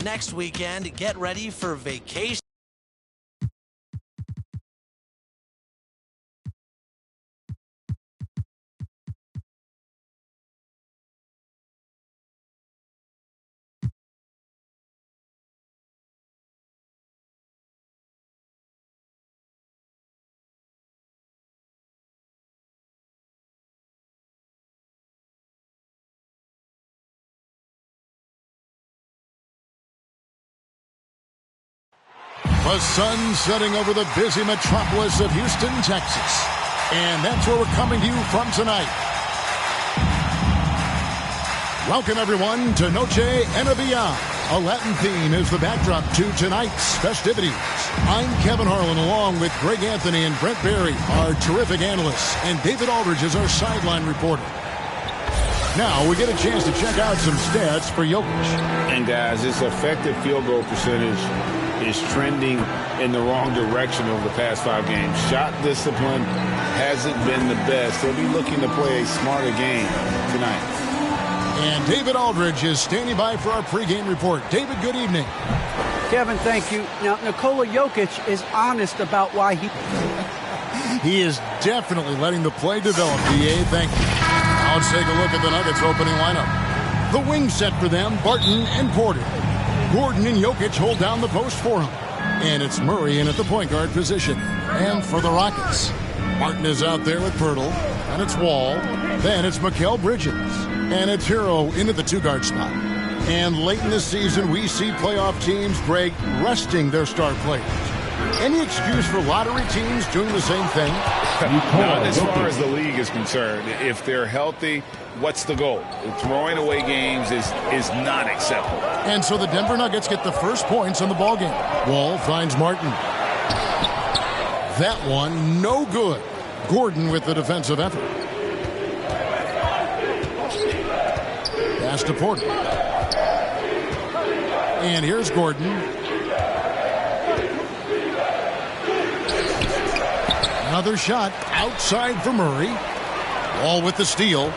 Next weekend, get ready for vacation. The sun setting over the busy metropolis of Houston, Texas. And that's where we're coming to you from tonight. Welcome, everyone, to Noche and Beyond. A Latin theme is the backdrop to tonight's festivities. I'm Kevin Harlan, along with Greg Anthony and Brent Barry, our terrific analysts, and David Aldridge is our sideline reporter. Now we get a chance to check out some stats for Jokic. And guys, his effective field goal percentage is trending in the wrong direction over the past 5 games. Shot discipline hasn't been the best. He'll be looking to play a smarter game tonight. And David Aldridge is standing by for our pregame report. David, good evening. Kevin, thank you. Now, Nikola Jokic is honest about why he is definitely letting the play develop. DA, thank you. Now let's take a look at the Nuggets opening lineup. The wing set for them, Barton and Porter. Gordon and Jokic hold down the post for him. And it's Murray in at the point guard position. And for the Rockets, Martin is out there with Pirtle. And it's Wall. Then it's Mikal Bridges. And it's Hero into the 2-guard spot. And late in the season, we see playoff teams, Greg, resting their star players. Any excuse for lottery teams doing the same thing? Not as far as the league is concerned. If they're healthy, what's the goal? Throwing away games is not acceptable. And so the Denver Nuggets get the first points on the ballgame. Wall finds Martin. That one, no good. Gordon with the defensive effort. Pass to Porter. And here's Gordon. Another shot outside for Murray. Wall with the steal.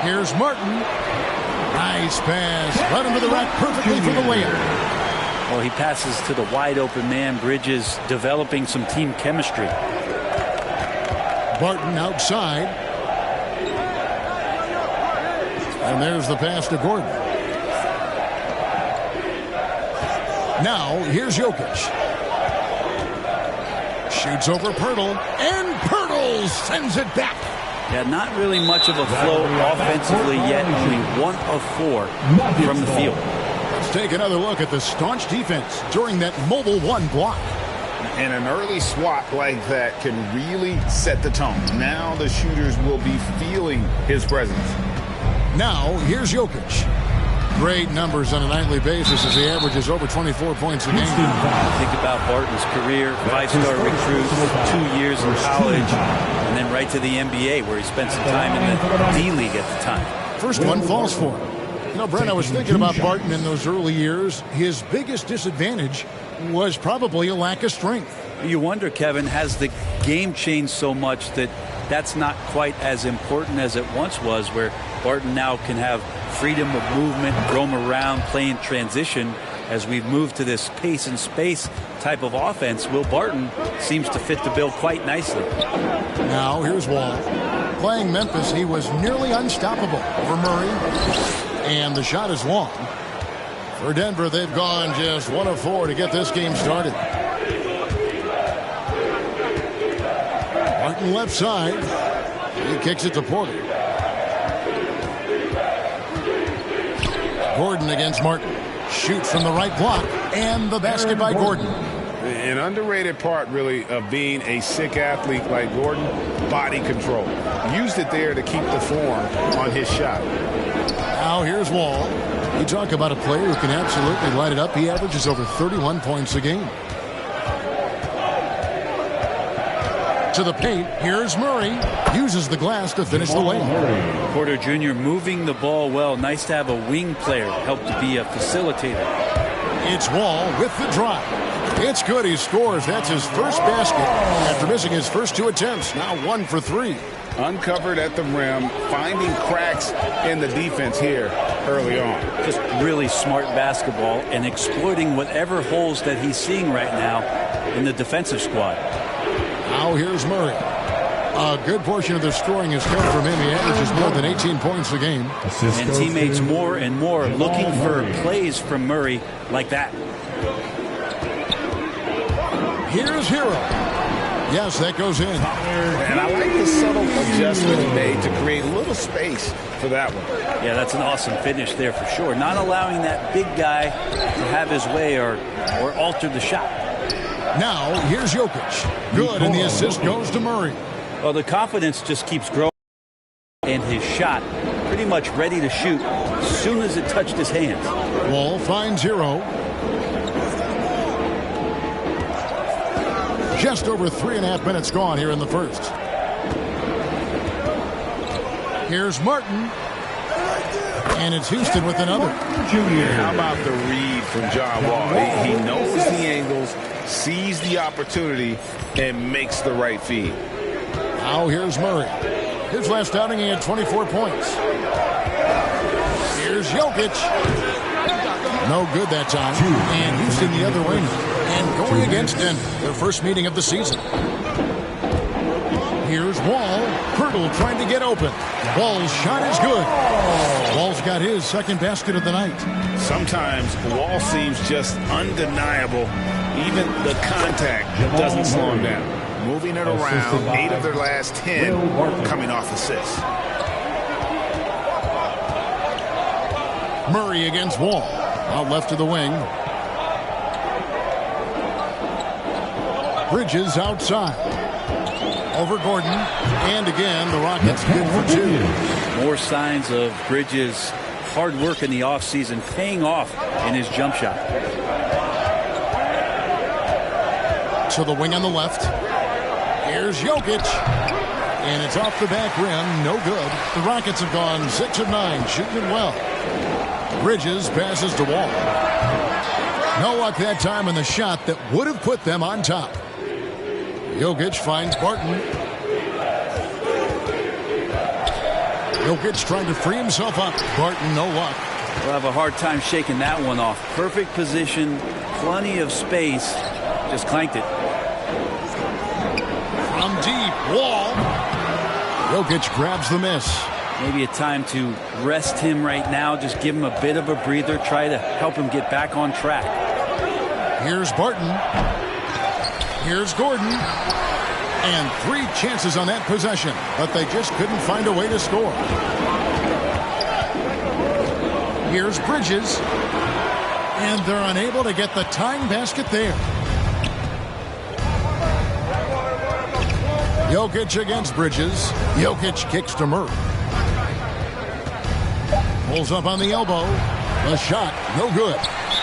Here's Martin. Nice pass. Right into the rack perfectly for the layup. Well, he passes to the wide open man. Bridges developing some team chemistry. Barton outside. And there's the pass to Gordon. Now, here's Jokic. Shoots over Pirtle, and Pirtle sends it back. Yeah, not really much of a flow offensively yet. Only 1 of 4 from the field. Let's take another look at the staunch defense during that mobile 1 block. And an early swat like that can really set the tone. Now the shooters will be feeling his presence. Now, here's Jokic. Great numbers on a nightly basis as he averages over 24 points a game. Think about Barton's career, 5-star recruit, 2 years in college, and then right to the NBA where he spent some time in the D-League at the time. First one falls for him. You know, Brent, I was thinking about Barton in those early years. His biggest disadvantage was probably a lack of strength. You wonder, Kevin, has the game changed so much that that's not quite as important as it once was, where Barton now can have freedom of movement, roam around, play in transition. As we've moved to this pace and space type of offense, Will Barton seems to fit the bill quite nicely. Now here's Wall. Playing Memphis, he was nearly unstoppable over Murray. And the shot is long. For Denver, they've gone just 1 of 4 to get this game started. Martin left side. He kicks it to Porter. Gordon against Martin. Shoots from the right block. And the basket by Gordon. An underrated part, really, of being a sick athlete like Gordon, body control. Used it there to keep the form on his shot. Now here's Wall. You talk about a player who can absolutely light it up. He averages over 31 points a game. To the paint. Here's Murray. Uses the glass to finish the layup. Porter Jr. moving the ball well. Nice to have a wing player help to be a facilitator. It's Wall with the drive. It's good. He scores. That's his first basket after missing his first 2 attempts. Now 1 for 3. Uncovered at the rim, finding cracks in the defense here early on. Just really smart basketball and exploiting whatever holes that he's seeing right now in the defensive squad. Now here's Murray. A good portion of the scoring has come from him. He averages more than 18 points a game. And teammates more and more looking for plays from Murray like that. Here's Hero. Yes, that goes in. And I like the subtle adjustment he made to create a little space for that one. Yeah, that's an awesome finish there for sure. Not allowing that big guy to have his way or alter the shot. Now, here's Jokic. Good, and the assist goes to Murray. Well, the confidence just keeps growing, and his shot pretty much ready to shoot as soon as it touched his hands. Wall finds Hero. Just over 3.5 minutes gone here in the first. Here's Martin. And it's Houston with another. How about the read from John Wall? He knows the angles, sees the opportunity, and makes the right feed. Now here's Murray. His last outing, he had 24 points. Here's Jokic. No good that time. And Houston the other wing. And going against Denver, their first meeting of the season. Here's Wall. Pirtle trying to get open. Wall's shot is good. Wall's got his second basket of the night. Sometimes Wall seems just undeniable. Even the contact doesn't slow him down. Moving it around, 8 of their last 10 coming off assists. Murray against Wall. Out left of the wing. Bridges outside. Over Gordon. And again, the Rockets good for 2. More signs of Bridges' hard work in the offseason paying off in his jump shot. So the wing on the left. Here's Jokic. And it's off the back rim. No good. The Rockets have gone 6 of 9, shooting it well. Bridges passes to Wall. No luck that time in the shot that would have put them on top. Jokic finds Barton. Jokic trying to free himself up. Barton, no luck. We'll have a hard time shaking that one off. Perfect position, plenty of space. Just clanked it. From deep, Wall. Jokic grabs the miss. Maybe a time to rest him right now. Just give him a bit of a breather. Try to help him get back on track. Here's Barton. Here's Gordon. And 3 chances on that possession, but they just couldn't find a way to score. Here's Bridges. And they're unable to get the tying basket there. Jokic against Bridges. Jokic kicks to Murray. Pulls up on the elbow. The shot, no good.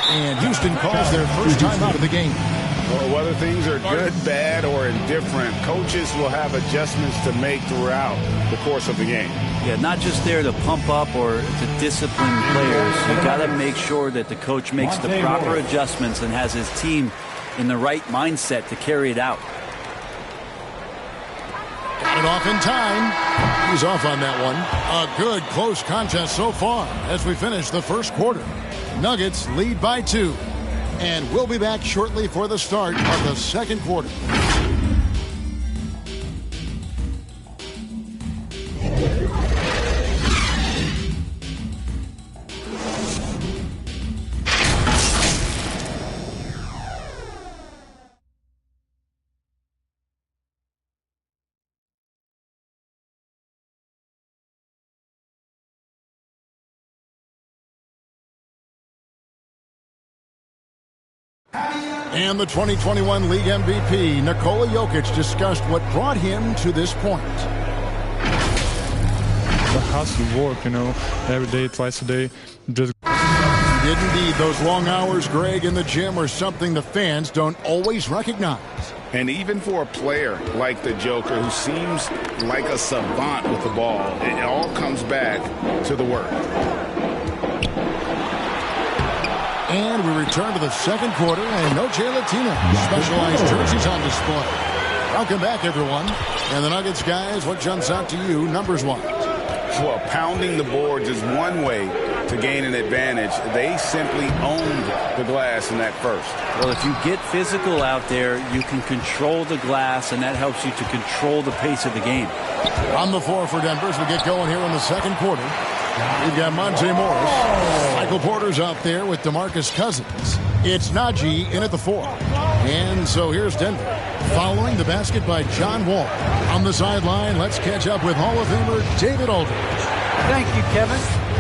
And Houston calls their first time out of the game. Well, whether things are good, bad, or indifferent, coaches will have adjustments to make throughout the course of the game. Yeah, not just there to pump up or to discipline players. You got to make sure that the coach makes the proper adjustments and has his team in the right mindset to carry it out. Got it off in time. He's off on that one. A good close contest so far as we finish the first quarter. Nuggets lead by 2. And we'll be back shortly for the start of the second quarter. And the 2021 League MVP, Nikola Jokic, discussed what brought him to this point. The hustle work, every day, twice a day. Just He did indeed. Those long hours, Greg, in the gym are something the fans don't always recognize. And even for a player like the Joker, who seems like a savant with the ball, it all comes back to the work. And we return to the second quarter, and Noche Latina. Specialized jerseys on display. Welcome back, everyone. And the Nuggets, guys, what jumps out to you, numbers-wise? Well, pounding the boards is one way to gain an advantage. They simply owned the glass in that first. Well, if you get physical out there, you can control the glass, and that helps you to control the pace of the game. On the floor for Denver as we get going here in the second quarter. We've got Monte Morris. Michael Porter's out there with DeMarcus Cousins. It's Najee in at the 4. And so here's Denver. Following the basket by John Wall. On the sideline, let's catch up with Hall of Famer David Aldridge. Thank you, Kevin.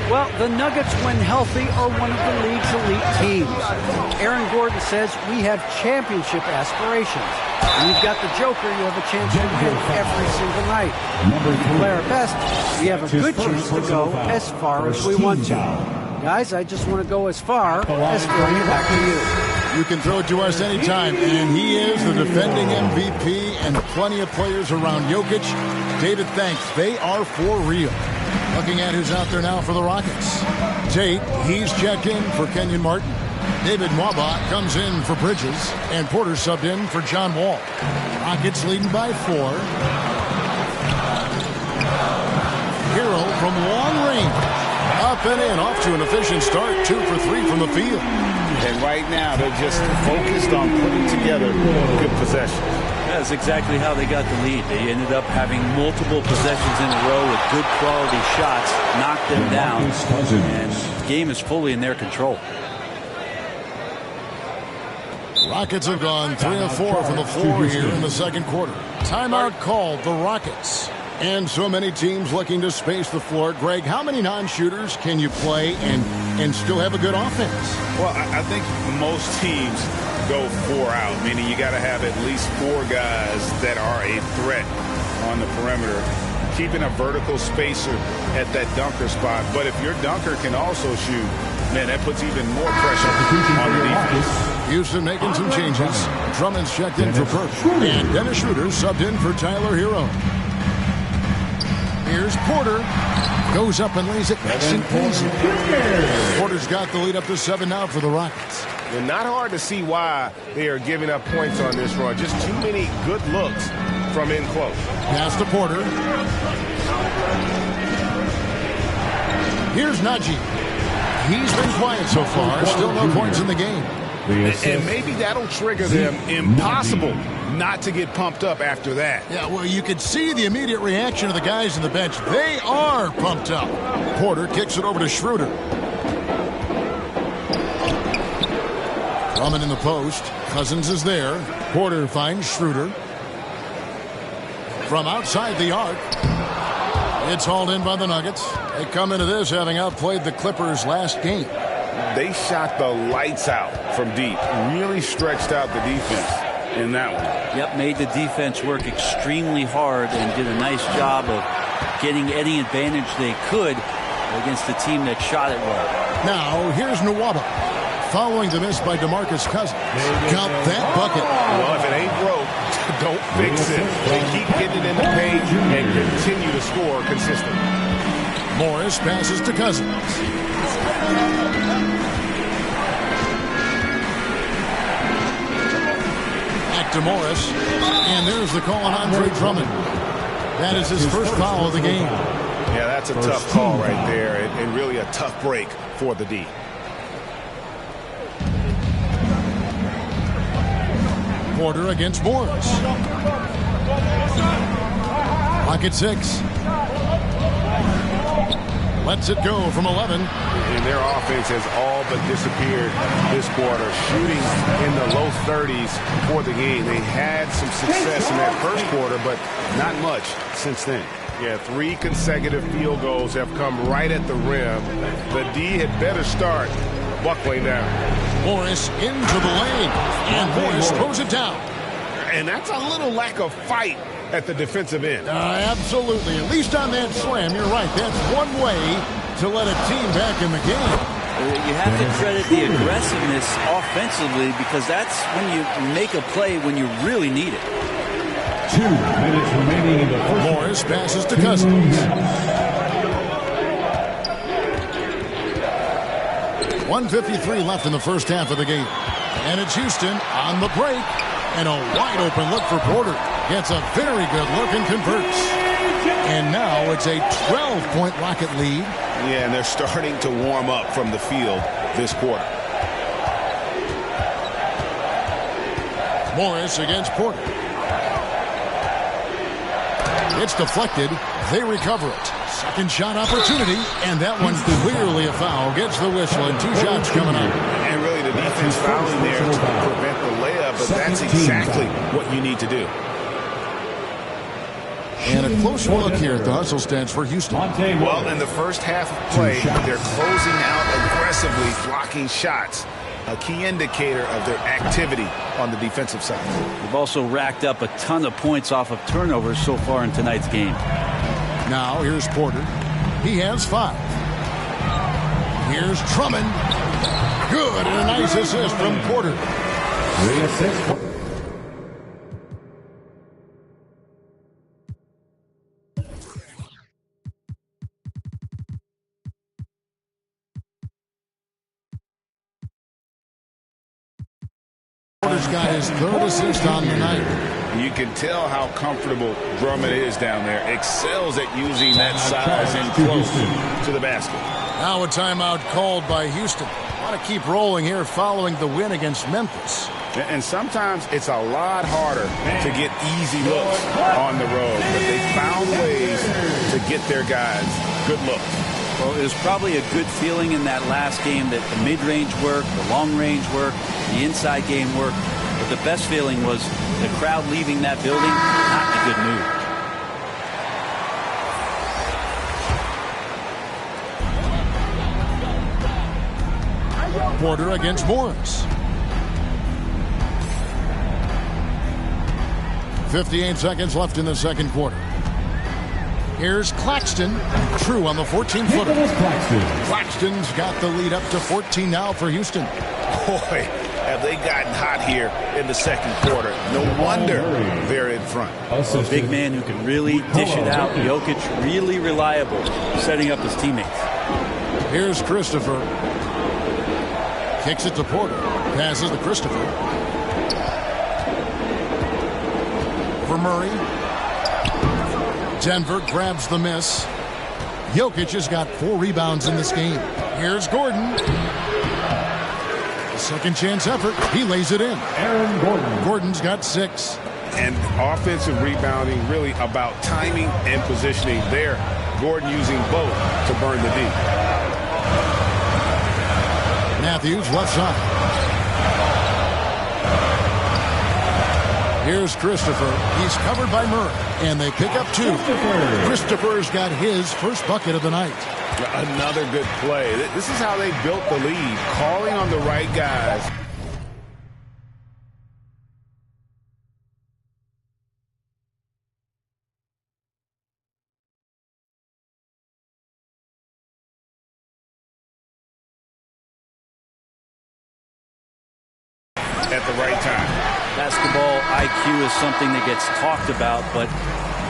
Well, the Nuggets, when healthy, are one of the league's elite teams. Aaron Gordon says we have championship aspirations. When you've got the Joker, you have a chance to win every single night. If we play our best, we have a good chance to go as far as we want to. Guys, I just want to go as far as throwing it back to you. You can throw it to us anytime, and he is the defending MVP and plenty of players around Jokic. David, thanks. They are for real. Looking at who's out there now for the Rockets. Tate, he's checked in for Kenyon Martin. David Nwaba comes in for Bridges, and Porter subbed in for John Wall. Rockets leading by 4. Hero from long range. Up and in, off to an efficient start. 2 for 3 from the field. And right now, they're just focused on putting together good possessions. That's exactly how they got the lead. They ended up having multiple possessions in a row with good quality shots, knocked them down, and the game is fully in their control. Rockets have gone 3 of 4 from the floor here in the second quarter. Timeout called the Rockets. And so many teams looking to space the floor. Greg, how many non-shooters can you play and still have a good offense? Well, I think most teams go 4 out, meaning you got to have at least 4 guys that are a threat on the perimeter, keeping a vertical spacer at that dunker spot. But if your dunker can also shoot, man, that puts even more pressure on the defense. Houston making some changes. Drummond's checked in for Burke. And Dennis Schroeder subbed in for Tyler Hero. Here's Porter. Goes up and lays it nice and easy. Porter's got the lead up to 7 now for the Rockets. And not hard to see why they are giving up points on this run. Just too many good looks from in close. Pass to Porter. Here's Najee. He's been quiet so far. Still no points in the game. And maybe that'll trigger them. Impossible not to get pumped up after that. Yeah, well, you could see the immediate reaction of the guys on the bench. They are pumped up. Porter kicks it over to Schroeder. Drummond in the post. Cousins is there. Porter finds Schroeder. From outside the arc. It's hauled in by the Nuggets. They come into this having outplayed the Clippers last game. They shot the lights out from deep. Really stretched out the defense in that one. Yep, made the defense work extremely hard and did a nice job of getting any advantage they could against the team that shot it well. Now, here's Nwaba. Following the miss by DeMarcus Cousins. Count that bucket. Well, if it ain't broke, don't fix it. They keep getting it in the paint and continue to score consistently. Morris passes to Cousins. Back to Morris. And there's the call on Andre Drummond. That is his first foul of the game. Yeah, that's a tough call right there, and really a tough break for the D. Porter against Morris. Clock at 6. Lets it go from 11. And their offense has all but disappeared this quarter, shooting in the low 30s for the game. They had some success in that first quarter, but not much since then. Yeah, 3 consecutive field goals have come right at the rim. The D had better start buckling down. Morris into the lane, and Morris throws it down. And that's a little lack of fight at the defensive end. Absolutely. At least on that slam, you're right. That's one way to let a team back in the game. You have to credit the aggressiveness offensively because that's when you make a play when you really need it. 2 minutes remaining in the first. Morris passes to Cousins. 1:53 left in the first half of the game. And it's Houston on the break. And a wide open look for Porter. Gets a very good look and converts. And now it's a 12-point Rocket lead. Yeah, and they're starting to warm up from the field this quarter. Morris against Porter. It's deflected. They recover it. Second shot opportunity, and that one clearly a foul. Gets the whistle, and 2 shots coming up. And really the defense fouling there to prevent the layup, but that's exactly what you need to do. And a close look here at the hustle stats for Houston. Well, in the first half of play, they're closing out aggressively, blocking shots. A key indicator of their activity on the defensive side. They've also racked up a ton of points off of turnovers so far in tonight's game. Now here's Porter. He has 5. Here's Drummond. Good, and a nice assist from Porter. Porter's got his 3rd assist on the night. You can tell how comfortable Drummond is down there. Excels at using that size and close to the basket. Now a timeout called by Houston. Want to keep rolling here following the win against Memphis. And sometimes it's a lot harder to get easy looks on the road, but they found ways to get their guys good looks. Well, it was probably a good feeling in that last game that the mid-range work, the long-range work, the inside game work. But the best feeling was the crowd leaving that building not in a good mood. Porter against Morris. 58 seconds left in the second quarter. Here's Claxton. True on the 14-footer. Claxton's got the lead up to 14 now for Houston. Boy, have they gotten hot here in the second quarter. No wonder they're in front. A big man who can really dish it out. Jokic really reliable, setting up his teammates. Here's Christopher. Kicks it to Porter. Passes to Christopher. For Murray. Denver grabs the miss. Jokic has got 4 rebounds in this game. Here's Gordon. Second chance effort. He lays it in. Aaron Gordon. Gordon's got 6. And offensive rebounding really about timing and positioning there. Gordon using both to burn the D. Matthews left side. Here's Christopher. He's covered by Murray. And they pick up 2. Christopher's got his first bucket of the night. Another good play. This is how they built the lead, calling on the right guys. At the right time. Basketball IQ is something that gets talked about, but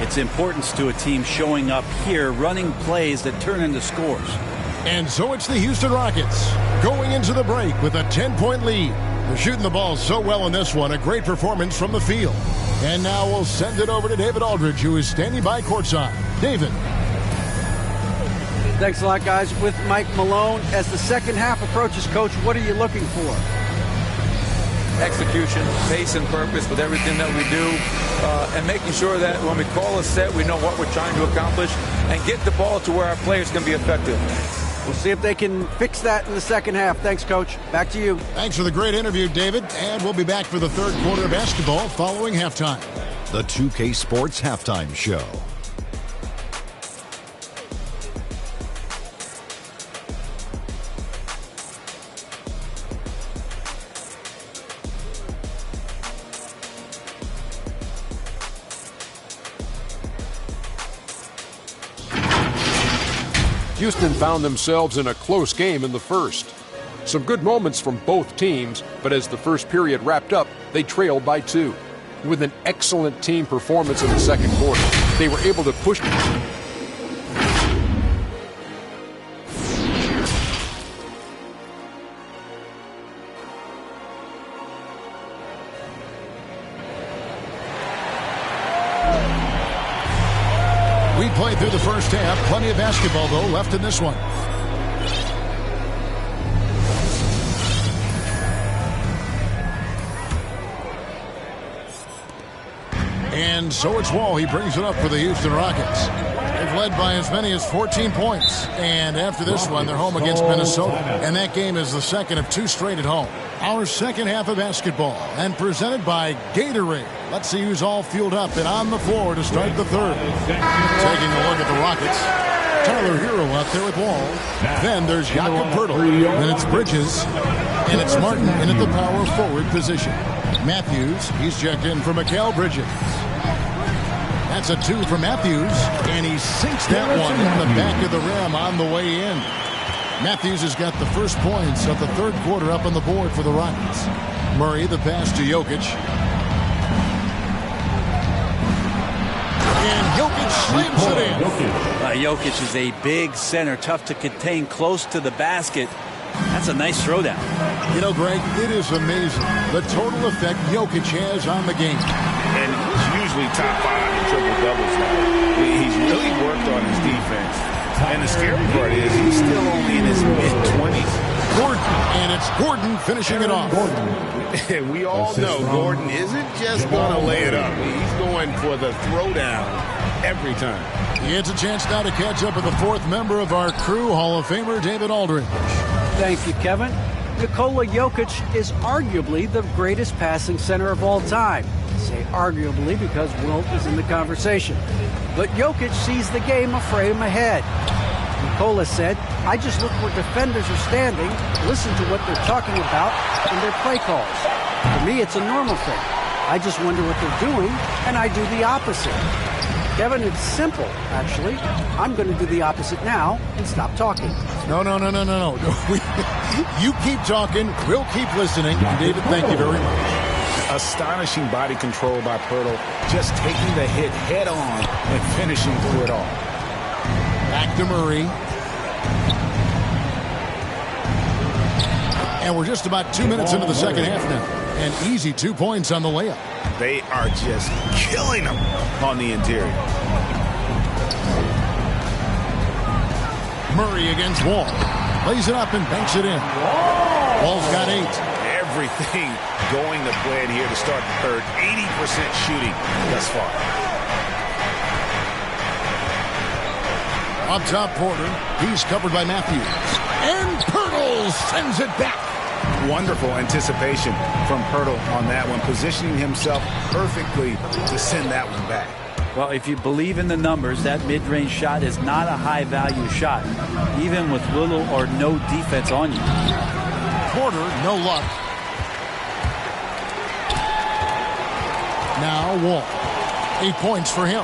its importance to a team showing up here, running plays that turn into scores. And so it's the Houston Rockets going into the break with a 10-point lead. They're shooting the ball so well in this one. A great performance from the field. And now we'll send it over to David Aldridge, who is standing by courtside. David. Thanks a lot, guys. With Mike Malone, as the second half approaches, Coach, what are you looking for? Execution, pace, and purpose with everything that we do, and making sure that when we call a set, we know what we're trying to accomplish and get the ball to where our players can be effective. We'll see if they can fix that in the second half. Thanks, Coach. Back to you. Thanks for the great interview, David. And we'll be back for the third quarter of basketball following halftime. The 2K Sports Halftime Show. Houston found themselves in a close game in the first. Some good moments from both teams, but as the first period wrapped up, they trailed by 2. With an excellent team performance in the second quarter, they were able to push. We played through the first half. Plenty of basketball, though, left in this one. And so it's Wall. He brings it up for the Houston Rockets. They've led by as many as 14 points. And after this one, they're home against Minnesota. And that game is the second of 2 straight at home. Our second half of basketball, and presented by Gatorade. Let's see who's all fueled up and on the floor to start the third. Taking a look at the Rockets. Tyler Hero out there with Wall. Then there's Jakob Poeltl. Then it's Bridges. And it's Martin in at the power forward position. Matthews, he's checked in for Mikal Bridges. That's a 2 for Matthews, and he sinks that one in the back of the rim on the way in. Matthews has got the first points of the third quarter up on the board for the Rockets. Murray, the pass to Jokic. And Jokic slams it in. Jokic is a big center, tough to contain, close to the basket. That's a nice throwdown. You know, Greg, it is amazing the total effect Jokic has on the game. And he's usually top 5 in triple-doubles now. He's really worked on his defense. And the scary part is he's still only in his mid-20s. Gordon, and it's Gordon finishing it off. And we all know Gordon isn't just going to lay it up. He's going for the throwdown every time. He gets a chance now to catch up with the 4th member of our crew, Hall of Famer David Aldridge. Thank you, Kevin. Nikola Jokic is arguably the greatest passing center of all time. I say arguably because Wilt is in the conversation. But Jokic sees the game a frame ahead. Nikola said, I just look where defenders are standing, listen to what they're talking about, and their play calls. For me, it's a normal thing. I just wonder what they're doing, and I do the opposite. Kevin, it's simple, actually. I'm going to do the opposite now and stop talking. No. You keep talking. We'll keep listening. David, thank you very much. Astonishing body control by Poeltl. Just taking the hit head on and finishing through it all. Back to Murray. And we're just about 2 minutes into the second half now. And easy 2 points on the layup. They are just killing them on the interior. Murray against Wall. Lays it up and banks it in. Wall's got 8. Everything going to plan here to start the third. 80% shooting thus far. Up top, Porter. He's covered by Matthews. And Poeltl sends it back. Wonderful anticipation from Poeltl on that one, positioning himself perfectly to send that one back. Well, if you believe in the numbers, that mid-range shot is not a high-value shot, even with little or no defense on you. Porter, no luck. Now Wall. 8 points for him.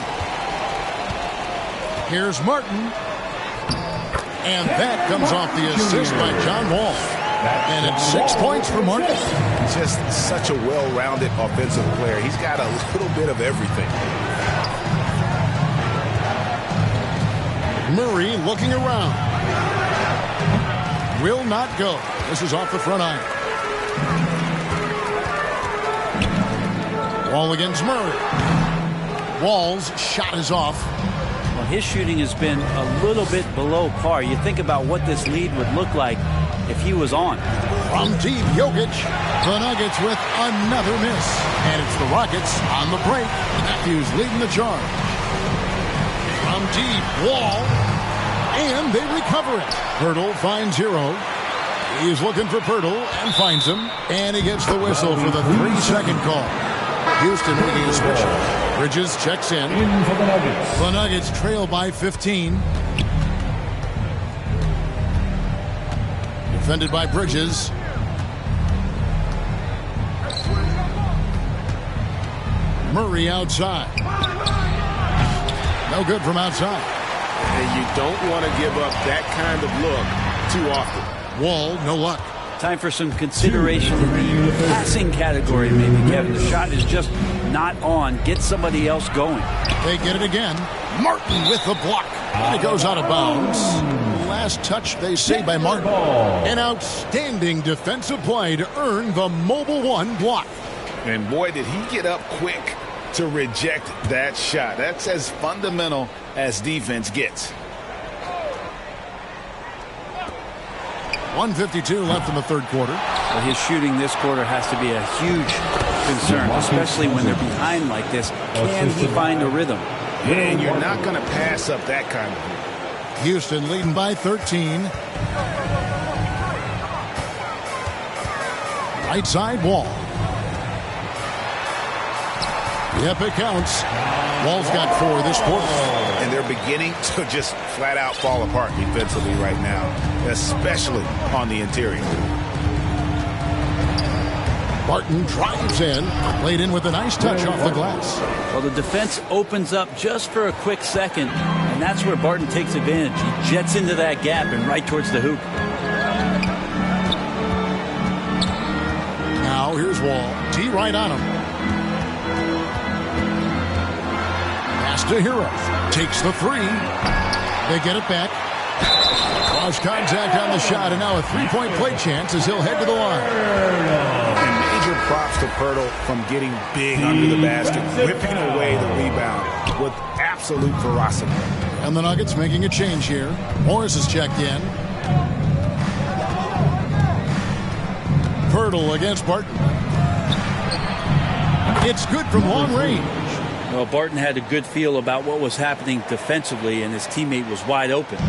Here's Martin. And that comes off the assist by John Wall. And it's 6 points for Martin. Just such a well-rounded offensive player. He's got a little bit of everything. Murray looking around. Will not go. This is off the front iron. Wall against Murray. Wall's shot is off. Well, his shooting has been a little bit below par. You think about what this lead would look like if he was on. From deep, Jokic. The Nuggets with another miss. And it's the Rockets on the break. Matthews leading the charge. From deep, Wall. And they recover it. Poeltl finds Hero. He's looking for Poeltl and finds him. And he gets the whistle for the 3-second call. Houston making a switch. Bridges checks in. For the Nuggets. The Nuggets trail by 15. Defended by Bridges. Murray outside. No good from outside. And you don't want to give up that kind of look too often. Wall, no luck. Time for some consideration in the passing category, maybe, Kevin. The shot is just not on. Get somebody else going. They get it again. Martin with the block. And it goes out of bounds. Last touch, they say, by Martin. An outstanding defensive play to earn the Mobile One block. And boy, did he get up quick to reject that shot. That's as fundamental as defense gets. 1:52 left in the third quarter. Well, his shooting this quarter has to be a huge concern, especially when they're behind like this. Can he find a rhythm? And you're not going to pass up that kind of thing. Houston leading by 13. Right side, Wall. Yep, it counts. Wall's got 4 this quarter. And they're beginning to just flat out fall apart defensively right now, especially on the interior. Barton drives in, laid in with a nice touch off the glass. Well, the defense opens up just for a quick second, and that's where Barton takes advantage. He jets into that gap and right towards the hoop. Now here's Wall. T right on him. Pass to Hero. Takes the 3. They get it back. Cross contact on the shot, and now a 3-point play chance as he'll head to the line. And major props to Poeltl from getting big under the basket, whipping away the rebound with absolute ferocity. And the Nuggets making a change here. Morris is checked in. Poeltl against Barton. It's good from long range. Well, Barton had a good feel about what was happening defensively, and his teammate was wide open.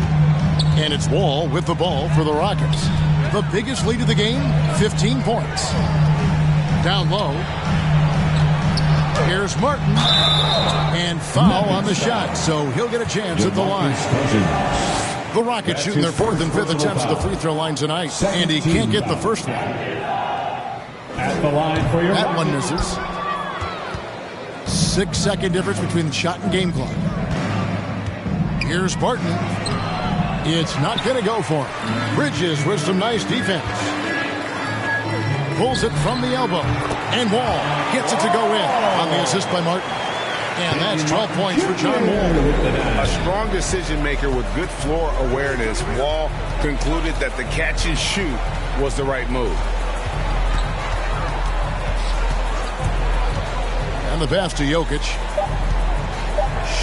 And it's Wall with the ball for the Rockets. The biggest lead of the game, 15 points. Down low. Here's Martin. And foul on the shot, so he'll get a chance at the line. The Rockets shooting their 4th and 5th attempts at the free throw line tonight. And he can't get the first one. At the line for your that one misses. 6-second difference between the shot and game clock. Here's Barton. It's not going to go for him. Bridges with some nice defense. Pulls it from the elbow. And Wall gets it to go in on the assist by Martin. And that's 12 points for John Wall. A strong decision maker with good floor awareness. Wall concluded that the catch and shoot was the right move. And the pass to Jokic.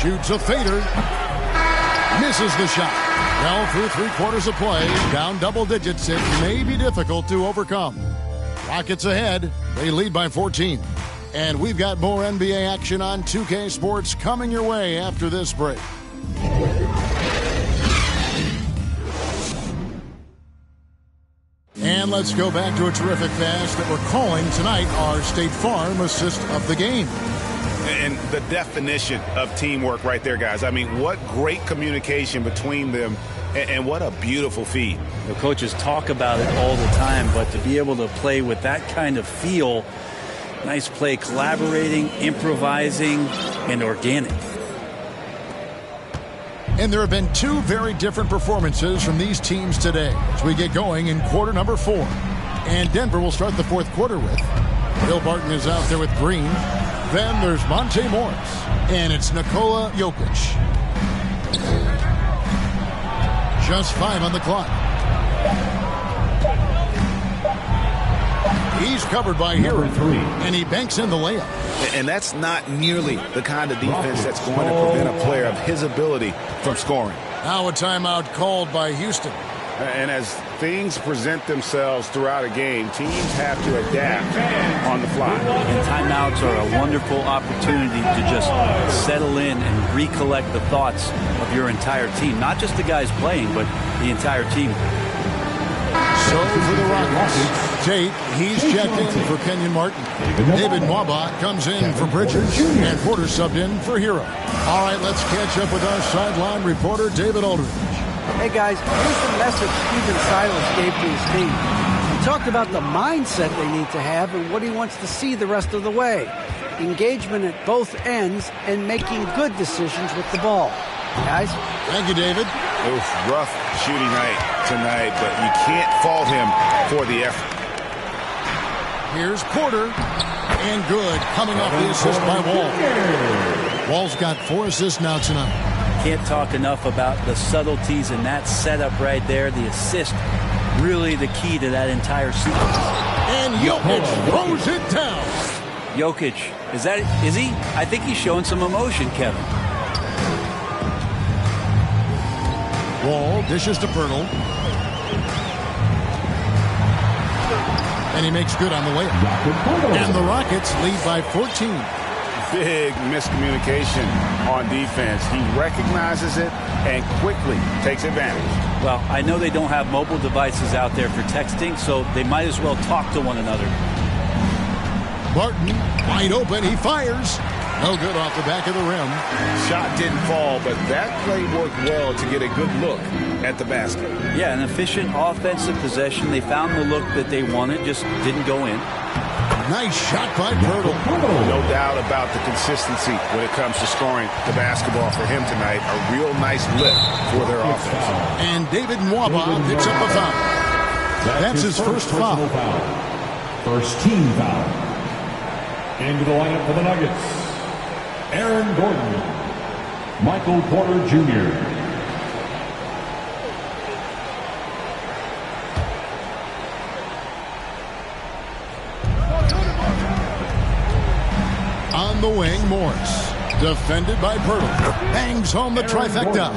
Shoots a fader. Misses the shot. Well, through 3 quarters of play, down double digits, it may be difficult to overcome. Rockets ahead. They lead by 14. And we've got more NBA action on 2K Sports coming your way after this break. And let's go back to a terrific pass that we're calling tonight our State Farm assist of the game. And the definition of teamwork right there, guys. I mean, what great communication between them, and what a beautiful feed. The coaches talk about it all the time, but to be able to play with that kind of feel, nice play, collaborating, improvising, and organic. And there have been 2 very different performances from these teams today as we get going in quarter number 4. And Denver will start the 4th quarter with. Bill Barton is out there with Green. Then there's Monte Morris. And it's Nikola Jokic. Just 5 on the clock. He's covered by Hero, and he banks in the layup. And that's not nearly the kind of defense that's going to prevent a player of his ability from scoring. Now a timeout called by Houston. And as things present themselves throughout a game, teams have to adapt on the fly. And timeouts are a wonderful opportunity to just settle in and recollect the thoughts of your entire team. Not just the guys playing, but the entire team. So for the Rockets, Tate, he's checked in for Kenyon Martin. David Nwaba comes in for Bridges, and Porter subbed in for Hero. All right, let's catch up with our sideline reporter, David Aldridge. Hey, guys, here's the message Stephen Silas gave to his team. He talked about the mindset they need to have and what he wants to see the rest of the way. Engagement at both ends and making good decisions with the ball. Guys? Thank you, David. It was rough shooting night tonight, but you can't fault him for the effort. Here's Porter, and good, coming off the assist by Wall. Wall's got 4 assists now tonight. Can't talk enough about the subtleties in that setup right there. The assist, really the key to that entire sequence. And Jokic throws it down. Jokic, is he? I think he's showing some emotion, Kevin. Wall dishes to Pirtle. And he makes good on the way. And the Rockets lead by 14. Big miscommunication on defense. He recognizes it and quickly takes advantage. Well, I know they don't have mobile devices out there for texting, so they might as well talk to one another. Barton, wide open, he fires. No good off the back of the rim. Shot didn't fall, but that play worked well to get a good look at the basket. Yeah, an efficient offensive possession. They found the look that they wanted, just didn't go in. Nice shot by Pirtle. No doubt about the consistency when it comes to scoring the basketball for him tonight. A real nice lift for their offense. And David Nwaba picks up a foul. That's his first foul. First team foul. Into the lineup for the Nuggets, Aaron Gordon, Michael Porter Jr. On the wing, Morris. Defended by Pirtle. Bangs home the trifecta.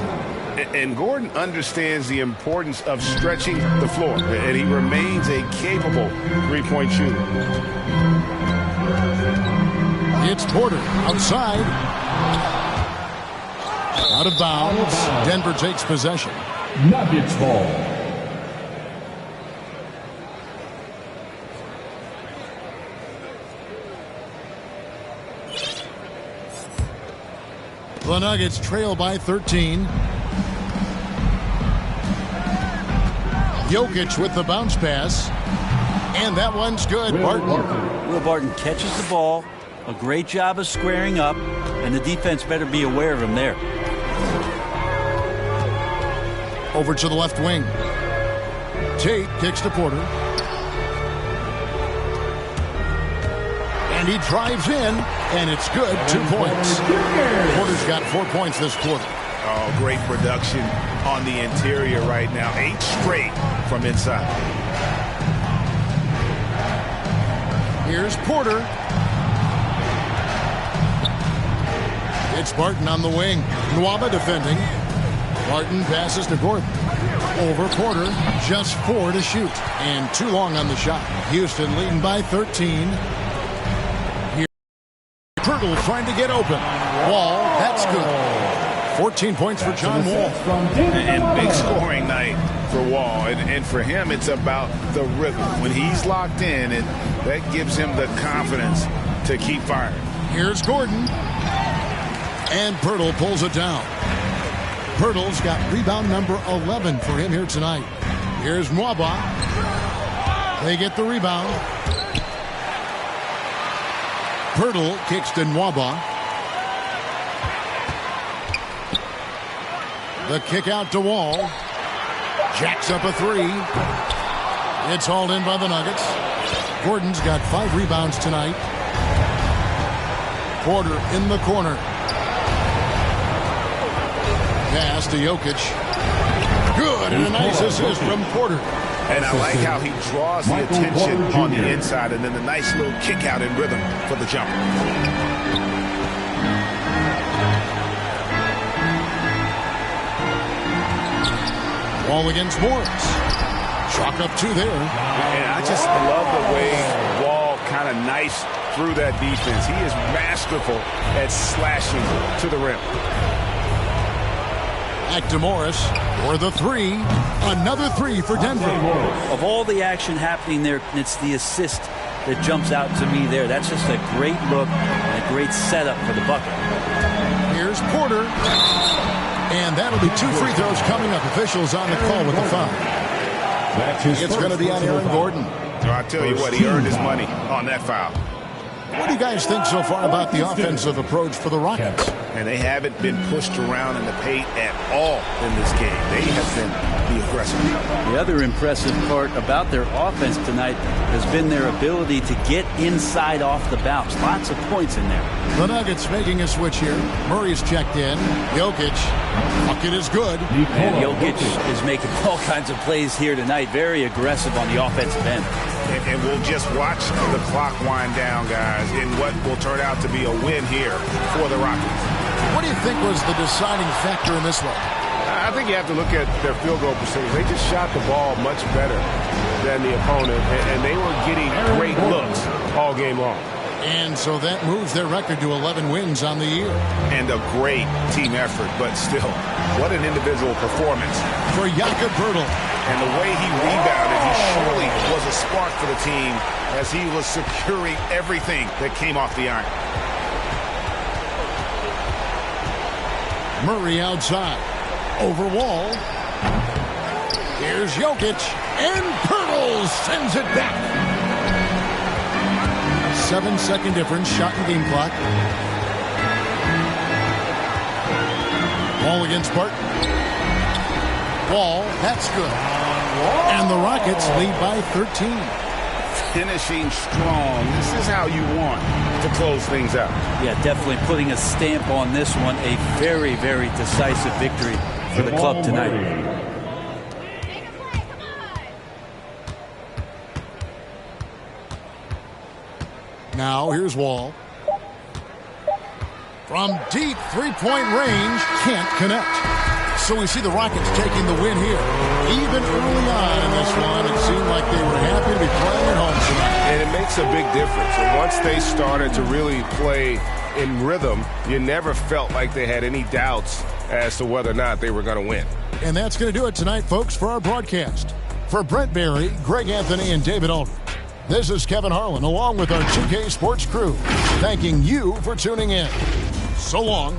And Gordon understands the importance of stretching the floor. And he remains a capable three-point shooter. It's Porter outside. Out of bounds. Denver takes possession. Nuggets ball. The Nuggets trail by 13. Jokic with the bounce pass. And that one's good. Barton. Will Barton catches the ball. A great job of squaring up. And the defense better be aware of him there. Over to the left wing. Tate kicks to Porter. And he drives in, and it's good. 2 points. Porter's got 4 points this quarter. Oh, great production on the interior right now. 8 straight from inside. Here's Porter. It's Barton on the wing. Nwaba defending. Barton passes to Gordon. Over Porter. Just 4 to shoot. And too long on the shot. Houston leading by 13. Pirtle trying to get open. Wall, that's good. 14 points for John Wall. And big scoring night for Wall. And for him, it's about the rhythm. When he's locked in, and that gives him the confidence to keep firing. Here's Gordon. And Pirtle pulls it down. Pirtle's got rebound number 11 for him here tonight. Here's Nwaba. They get the rebound. Pirtle kicks to Nwaba. The kick out to Wall. Jacks up a 3. It's hauled in by the Nuggets. Gordon's got 5 rebounds tonight. Porter in the corner. Pass to Jokic. Good, and a nice assist from Porter. And I like how he draws the attention on the inside, and then the nice little kick out in rhythm for the jumper. Wall against Morris. Chalk up 2 there. And I just love the way Wall kind of nice through that defense. He is masterful at slashing to the rim. Back to Morris for the 3. Another 3 for Denver. Of all the action happening there, it's the assist that jumps out to me there. That's just a great look and a great setup for the bucket. Here's Porter. And that'll be 2 free throws coming up. Officials on the call with the foul. It's going to be on Aaron Gordon. I tell you what, he earned his money on that foul. What do you guys think so far about the offensive approach for the Rockets? and they haven't been pushed around in the paint at all in this game. They have been the aggressor. The other impressive part about their offense tonight has been their ability to get inside off the bounce. Lots of points in there. The Nuggets making a switch here. Murray's checked in. Jokic. Bucket is good. And Jokic is making all kinds of plays here tonight. Very aggressive on the offensive end. And we'll just watch the clock wind down, guys, in what will turn out to be a win here for the Rockets. What do you think was the deciding factor in this one? I think you have to look at their field goal percentage. They just shot the ball much better than the opponent, and they were getting great looks all game long. And so that moves their record to 11 wins on the year. And a great team effort, but still, what an individual performance. For Jakob Poeltl. And the way he rebounded, he surely was a spark for the team as he was securing everything that came off the iron. Murray outside. Over Wall. Here's Jokic. And Poeltl sends it back. 7-second difference, shot and game clock. Wall against Barton. Wall, that's good. And the Rockets lead by 13. Finishing strong. This is how you want to close things out. Yeah, definitely putting a stamp on this one. A very, very decisive victory for the club tonight. Now, here's Wall. From deep three-point range, can't connect. So we see the Rockets taking the win here. Even early on in this one, it seemed like they were happy to be playing at home tonight. And it makes a big difference. And once they started to really play in rhythm, you never felt like they had any doubts as to whether or not they were going to win. And that's going to do it tonight, folks, for our broadcast. For Brent Barry, Greg Anthony, and David Aldridge, this is Kevin Harlan, along with our 2K Sports crew, thanking you for tuning in. So long.